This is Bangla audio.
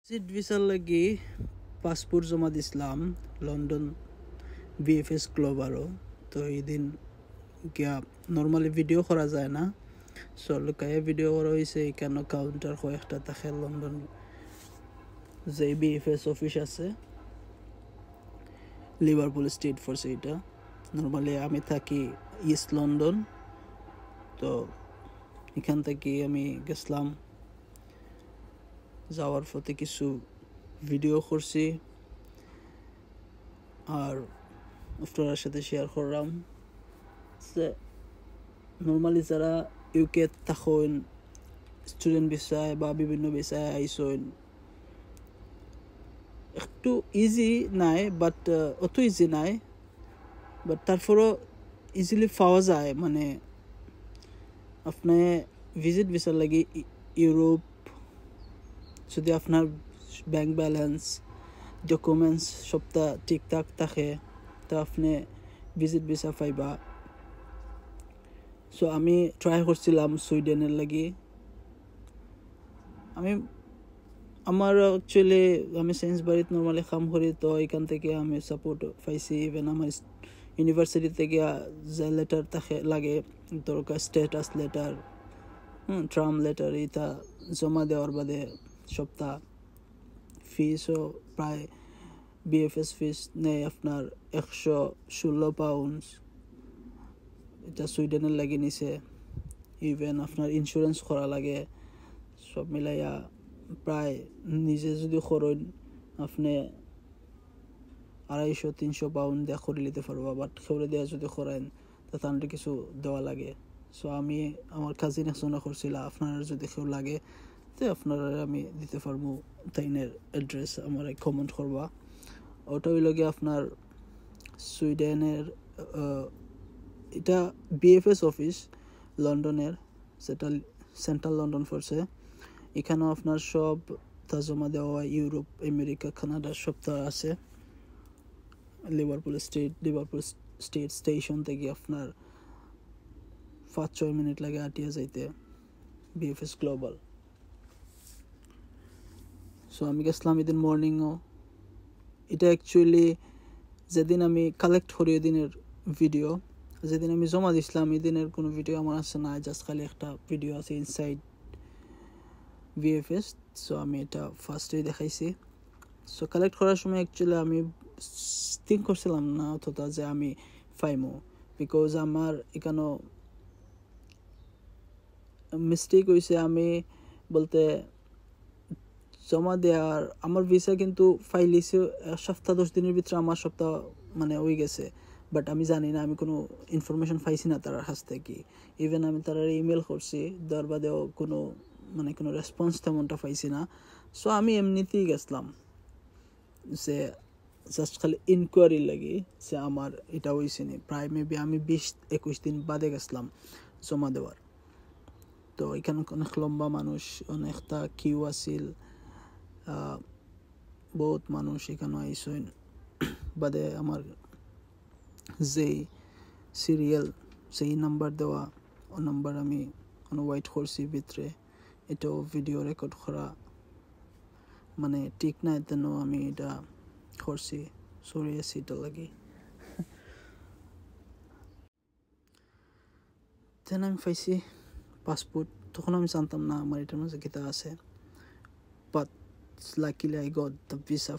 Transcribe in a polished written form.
সিট ভিসার লাগি পাসপোর্ট জমা দিছিলাম লন্ডন বিএফএস গ্লোবালও। তো এই দিন গিয়া নর্মালি ভিডিও করা যায় না, সো লুকাইয়া ভিডিও করা হয়েছে। এখানে কাউন্টার কয়েকটা থাকে লন্ডন যে বিএফএস অফিস আছে লিভারপুল স্ট্রিট ফোর্স। এইটা নর্মালি আমি থাকি ইস্ট লন্ডন, তো এখান থেকে আমি গেছিলাম। যাওয়ার পথে কিছু ভিডিও করছি আর আপনার সাথে শেয়ার করলাম। নর্মালি যারা ইউকে থাকেন স্টুডেন্ট ভিসায় বা বিভিন্ন ভিসায় আইসেন, একটু ইজি নাই, বাট অত ইজি নাই, বাট তারপরও ইজিলি পাওয়া যায়। মানে আপনি ভিজিট ভিসার লাগি ইউরোপ, যদি আপনার ব্যাংক ব্যালেন্স ডকুমেন্টস সবটা ঠিকঠাক থাকে তো আপনি ভিজিট ভিসা পাইবা। সো আমি ট্রাই করছিলাম সুইডেনের লাগি। আমার অ্যাকচুয়ালি আমি সেন্সবাড়িতে নর্মালি কাম করি, তো এখান থেকে আমি সাপোর্ট পাইছি। ইভেন আমার ইউনিভার্সিটি থেকে যে লেটার থাকে লাগে দরকার, স্ট্যাটাস লেটার, ট্রাম লেটার, এটা জমা দেওয়ার বাদে সপ্তাহ ফিসও প্রায় বিএফএস ফিস নেই আপনার 116 পাউন্ড। এটা সুইডেনের লাগে নিছে। ইভেন আপনার ইন্স্যুরেন্স করা লাগে, সব মিলাইয়া প্রায় নিজে যদি করেন আপনি 250-300 পাউন্ড দেওয়া করে নিতে পারবা। বাট খেউরে দেওয়া যদি করেন তা তাহলে কিছু দেওয়া লাগে। সো আমি আমার কাজিন একজনে করছিলাম, আপনার যদি কেউ লাগে তো আপনারা আমি দিতে পারবো। তাইনের অ্যাড্রেস আমার কমেন্ট করবা। ওটা হইল গিয়ে আপনার সুইডেনের, এটা বিএফএস অফিস লন্ডনের, সেটা সেন্ট্রাল লন্ডন ফোর্সে। এখানেও আপনার সব তা জমা দেওয়া ইউরোপ, আমেরিকা, কানাডা সবটা আছে। লিভারপুল স্টেট স্টেশন থেকে আপনার 5-6 মিনিট লাগে আটিয়া যাইতে বিএফএস গ্লোবাল। সো আমি গেছিলাম এদিন মর্নিংও। এটা অ্যাকচুয়ালি যেদিন আমি কালেক্ট করি ওই দিনের ভিডিও, যেদিন আমি জমা দিছিলাম এই দিনের কোনো ভিডিও আমার আছে না, জাস্ট খালি একটা ভিডিও আছে ইনসাইড ভিএফএস। সো আমি এটা ফার্স্টেই দেখাইছি। সো কালেক্ট করার সময় অ্যাকচুয়ালি আমি থিঙ্ক করছিলাম না অতটা যে আমি পাইমো, বিকজ আমার এখানেও মিস্টেক হয়েছে। আমি বলতে জমা দেওয়ার আমার ভিসা কিন্তু ফাইলিছে 1 সপ্তাহ 10 দিনের ভিতরে, আমার সপ্তাহ মানে হয়ে গেছে। বাট আমি জানি না, আমি কোনো ইনফরমেশন পাইছি না তার কাছ থেকে। ইভেন আমি তারা ইমেল করছি, তার বাদেও কোনো কোনো রেসপন্স তেমনটা পাইছি না। সো আমি এমনিতেই গেছিলাম যে জাস্ট খালি ইনকোয়ারি লাগি যে আমার এটা হয়েছে নি। প্রায় মেবি আমি 20-21 দিন বাদে গেছিলাম জমা দেওয়ার। তো এখানে অনেক লম্বা মানুষ, অনেকটা কিউ আছিল, বহুত মানুষ এখানে আইসেন। বাদে আমার যেই সিরিয়াল, সেই নাম্বার দেওয়া, ও নাম্বার আমি ওয়েট করছি ভিতরে। এটাও ভিডিও রেকর্ড করা মানে ঠিক না, তেন আমি এটা করছি। সরি আছি এটা লাগি। দেন আমি পাইছি পাসপোর্ট। তখন আমি জানতাম না আমার এটার মাঝে কিতা আছে, but luckily I got the visa